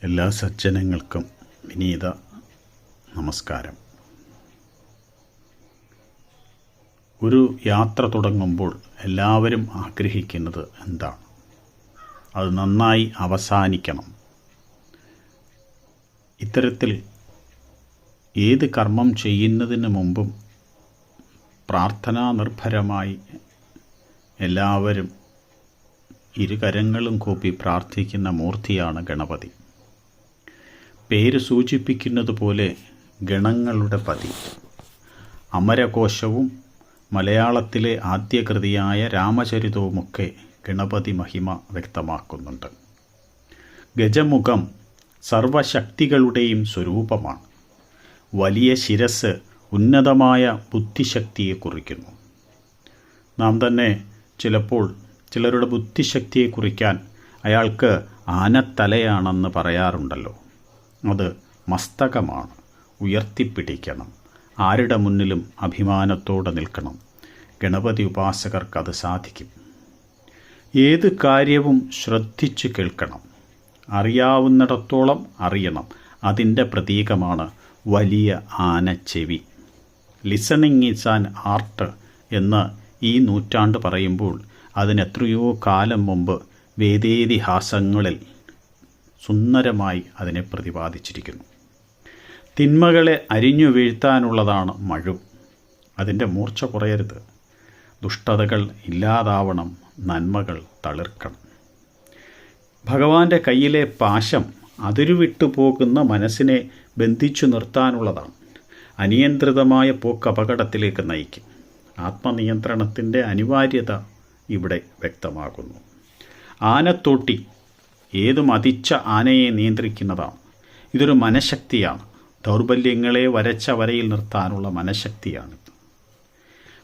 എല്ലാ സജ്ജനങ്ങൾക്കും വിനീത നമസ്കാരം. ഒരു യാത്ര തുടങ്ങുമ്പോൾ എല്ലാവരും ആഗ്രഹിക്കുന്നത് എന്താണ്? അത് നന്നായി അവസാനിക്കണം. ഇത്തരത്തിൽ ഏത് കർമ്മം ചെയ്യുന്നതിന് മുമ്പും പ്രാർത്ഥനാ നിർഭരമായി എല്ലാവരും ഇരുകരങ്ങളും കൂപ്പി പ്രാർത്ഥിക്കുന്ന മൂർത്തിയാണ് ഗണപതി. പേര് സൂചിപ്പിക്കുന്നത് പോലെ ഗണങ്ങളുടെ പതി. അമരകോശവും മലയാളത്തിലെ ആദ്യ കൃതിയായ രാമചരിതവുമൊക്കെ ഗണപതി മഹിമ വ്യക്തമാക്കുന്നുണ്ട്. ഗജമുഖം സർവശക്തികളുടെയും സ്വരൂപമാണ്. വലിയ ശിരസ് ഉന്നതമായ ബുദ്ധിശക്തിയെ കുറിക്കുന്നു. നാം തന്നെ ചിലപ്പോൾ ചിലരുടെ ബുദ്ധിശക്തിയെ കുറിക്കാൻ അയാൾക്ക് ആനത്തലയാണെന്ന് പറയാറുണ്ടല്ലോ. അത് മസ്തകമാണ്. ഉയർത്തിപ്പിടിക്കണം. ആരുടെ മുന്നിലും അഭിമാനത്തോടെ നിൽക്കണം. ഗണപതി ഉപാസകർക്കത് സാധിക്കും. ഏത് കാര്യവും ശ്രദ്ധിച്ചു കേൾക്കണം. അറിയാവുന്നിടത്തോളം അറിയണം. അതിൻ്റെ പ്രതീകമാണ് വലിയ ആനച്ചെവി. ലിസണിങ് ഈസ് ആൻ ആർട്ട് എന്ന് ഈ നൂറ്റാണ്ട് പറയുമ്പോൾ അതിനെത്രയോ കാലം മുമ്പ് വേദേതിഹാസങ്ങളിൽ സുന്ദരമായി അതിനെ പ്രതിപാദിച്ചിരിക്കുന്നു. തിന്മകളെ അരിഞ്ഞു വീഴ്ത്താനുള്ളതാണ് മഴു. അതിൻ്റെ മൂർച്ച കുറയരുത്. ദുഷ്ടതകൾ ഇല്ലാതാവണം. നന്മകൾ തളിർക്കണം. ഭഗവാന്റെ കയ്യിലെ പാശം അതിരുവിട്ടു പോകുന്ന മനസ്സിനെ ബന്ധിച്ചു നിർത്താനുള്ളതാണ്. അനിയന്ത്രിതമായ പോക്ക് അപകടത്തിലേക്ക് നയിക്കും. ആത്മനിയന്ത്രണത്തിൻ്റെ അനിവാര്യത ഇവിടെ വ്യക്തമാകുന്നു. ആനത്തോട്ടി ഏതു മതിച്ച ആനയെ നിയന്ത്രിക്കുന്നതാണ്. ഇതൊരു മനഃശക്തിയാണ്. ദൗർബല്യങ്ങളെ വരച്ച വരയിൽ നിർത്താനുള്ള മനഃശക്തിയാണിത്.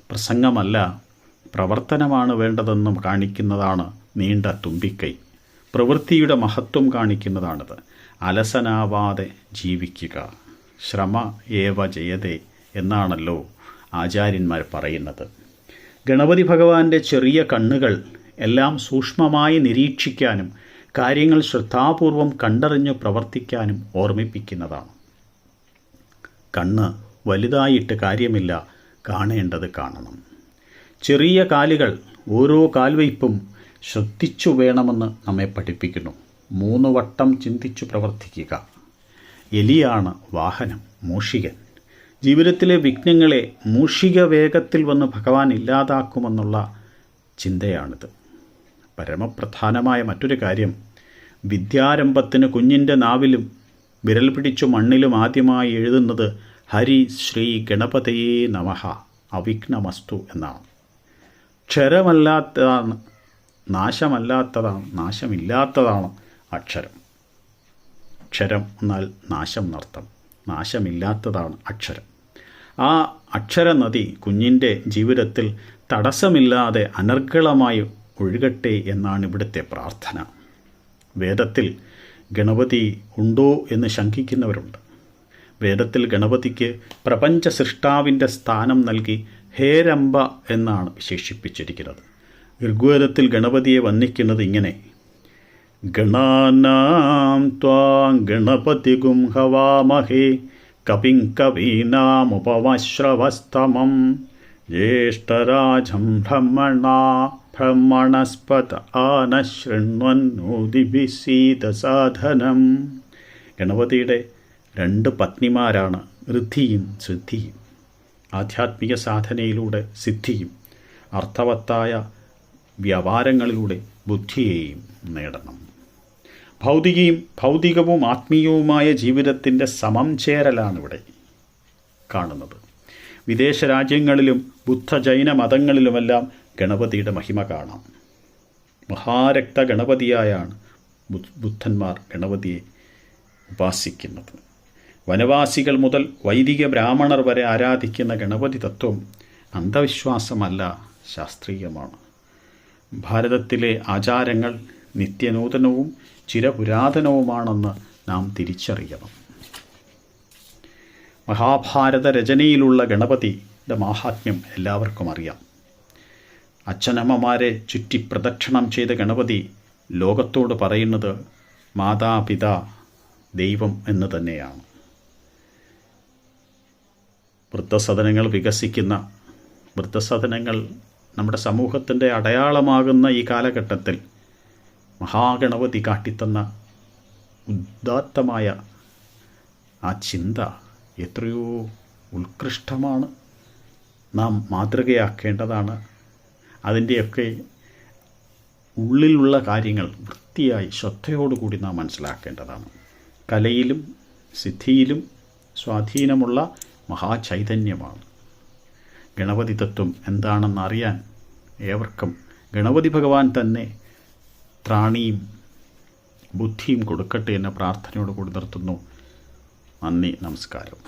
പ്രസംഗമല്ല, പ്രവർത്തനമാണ് വേണ്ടതെന്നും കാണിക്കുന്നതാണ് നീണ്ട തുമ്പിക്കൈ. പ്രവൃത്തിയുടെ മഹത്വം കാണിക്കുന്നതാണിത്. അലസനാവാതെ ജീവിക്കുക. ശ്രമ ഏവ ജയതേ എന്നാണല്ലോ ആചാര്യന്മാർ പറയുന്നത്. ഗണപതി ഭഗവാന്റെ ചെറിയ കണ്ണുകൾ എല്ലാം സൂക്ഷ്മമായി നിരീക്ഷിക്കാനും കാര്യങ്ങൾ ശ്രദ്ധാപൂർവം കണ്ടറിഞ്ഞു പ്രവർത്തിക്കാനും ഓർമ്മിപ്പിക്കുന്നതാണ്. കണ്ണ് വലുതായിട്ട് കാര്യമില്ല, കാണേണ്ടത് കാണണം. ചെറിയ കാലുകൾ ഓരോ കാൽവയ്പും ശ്രദ്ധിച്ചു വേണമെന്ന് നമ്മെ പഠിപ്പിക്കുന്നു. 3 വട്ടം ചിന്തിച്ചു പ്രവർത്തിക്കുക. എലിയാണ് വാഹനം, മൂഷികൻ. ജീവിതത്തിലെ വിഘ്നങ്ങളെ മൂഷിക വേഗത്തിൽ വന്ന് ഭഗവാൻ ഇല്ലാതാക്കുമെന്നുള്ള ചിന്തയാണിത്. പരമപ്രധാനമായ മറ്റൊരു കാര്യം, വിദ്യാരംഭത്തിന് കുഞ്ഞിൻ്റെ നാവിലും വിരൽ പിടിച്ചു മണ്ണിലും ആദ്യമായി എഴുതുന്നത് ഹരി ശ്രീ ഗണപതയേ നമഃ അവിഘ്നമസ്തു എന്നാണ്. ക്ഷരമല്ലാത്തതാണ്, നാശമല്ലാത്തതാണ്, നാശമില്ലാത്തതാണ് അക്ഷരം. ക്ഷരം എന്നാൽ നാശം എന്നർത്ഥം. നാശമില്ലാത്തതാണ് അക്ഷരം. ആ അക്ഷരനദി കുഞ്ഞിൻ്റെ ജീവിതത്തിൽ തടസ്സമില്ലാതെ അനർഗളമായി ഒഴുകട്ടെ എന്നാണ് ഇവിടുത്തെ പ്രാർത്ഥന. വേദത്തിൽ ഗണപതി ഉണ്ടോ എന്ന് ശങ്കിക്കുന്നവരുണ്ട്. വേദത്തിൽ ഗണപതിക്ക് പ്രപഞ്ച സൃഷ്ടാവിൻ്റെ സ്ഥാനം നൽകി ഹേരംബ എന്നാണ് വിശേഷിപ്പിച്ചിരിക്കുന്നത്. ഋഗ്വേദത്തിൽ ഗണപതിയെ വന്ദിക്കുന്നത് ഇങ്ങനെ: ഗണാനാം ത്വാം ഗണപതിഗും ഹവാമഹേ കവിം കവീനാമുപവശ്രവസ്തമം ജ്യേഷ്ഠരാജം ബ്രഹ്മണസ്പത ആനശൃണ്വന്നോദിഭിസീദസാധനം. ഗണപതിയുടെ 2 പത്നിമാരാണ് ഋദ്ധിയും സിദ്ധിയും. ആധ്യാത്മിക സാധനയിലൂടെ സിദ്ധിയും അർത്ഥവത്തായ വ്യാപാരങ്ങളിലൂടെ ബുദ്ധിയെയും നേടണം. ഭൗതികവും ആത്മീയവുമായ ജീവിതത്തിൻ്റെ സമം ചേരലാണിവിടെ കാണുന്നത്. വിദേശ രാജ്യങ്ങളിലും ബുദ്ധ ജൈന മതങ്ങളിലുമെല്ലാം ഗണപതിയുടെ മഹിമ കാണാം. മഹാരക്ത ഗണപതിയായാണ് ബുദ്ധന്മാർ ഗണപതിയെ ഉപാസിക്കുന്നത്. വനവാസികൾ മുതൽ വൈദിക ബ്രാഹ്മണർ വരെ ആരാധിക്കുന്ന ഗണപതി തത്വം അന്ധവിശ്വാസമല്ല, ശാസ്ത്രീയമാണ്. ഭാരതത്തിലെ ആചാരങ്ങൾ നിത്യനൂതനവും ചിരപുരാതനവുമാണെന്ന് നാം തിരിച്ചറിയണം. മഹാഭാരത രചനയിലുള്ള ഗണപതിയുടെ മാഹാത്മ്യം എല്ലാവർക്കും അറിയാം. അച്ഛനമ്മമാരെ ചുറ്റി പ്രദക്ഷിണം ചെയ്ത ഗണപതി ലോകത്തോട് പറയുന്നത് മാതാപിതാ ദൈവം എന്ന് തന്നെയാണ്. വൃദ്ധസദനങ്ങൾ വികസിക്കുന്ന, വൃദ്ധസദനങ്ങൾ നമ്മുടെ സമൂഹത്തിൻ്റെ അടയാളമാകുന്ന ഈ കാലഘട്ടത്തിൽ മഹാഗണപതി കാട്ടിത്തന്ന ഉദാത്തമായ ആ ചിന്ത എത്രയോ ഉത്കൃഷ്ടമാണ്. നാം മാതൃകയാക്കേണ്ടതാണ്. അതിൻ്റെയൊക്കെ ഉള്ളിലുള്ള കാര്യങ്ങൾ വൃത്തിയായി ശ്രദ്ധയോടുകൂടി നാം മനസ്സിലാക്കേണ്ടതാണ്. കലയിലും സിദ്ധിയിലും സ്വാധീനമുള്ള മഹാചൈതന്യമാണ് ഗണപതി തത്വം. എന്താണെന്നറിയാൻ ഏവർക്കും ഗണപതി ഭഗവാൻ തന്നെ ത്രാണിയും ബുദ്ധിയും കൊടുക്കട്ടെ എന്ന പ്രാർത്ഥനയോടുകൂടി നിർത്തുന്നു. നന്ദി, നമസ്കാരം.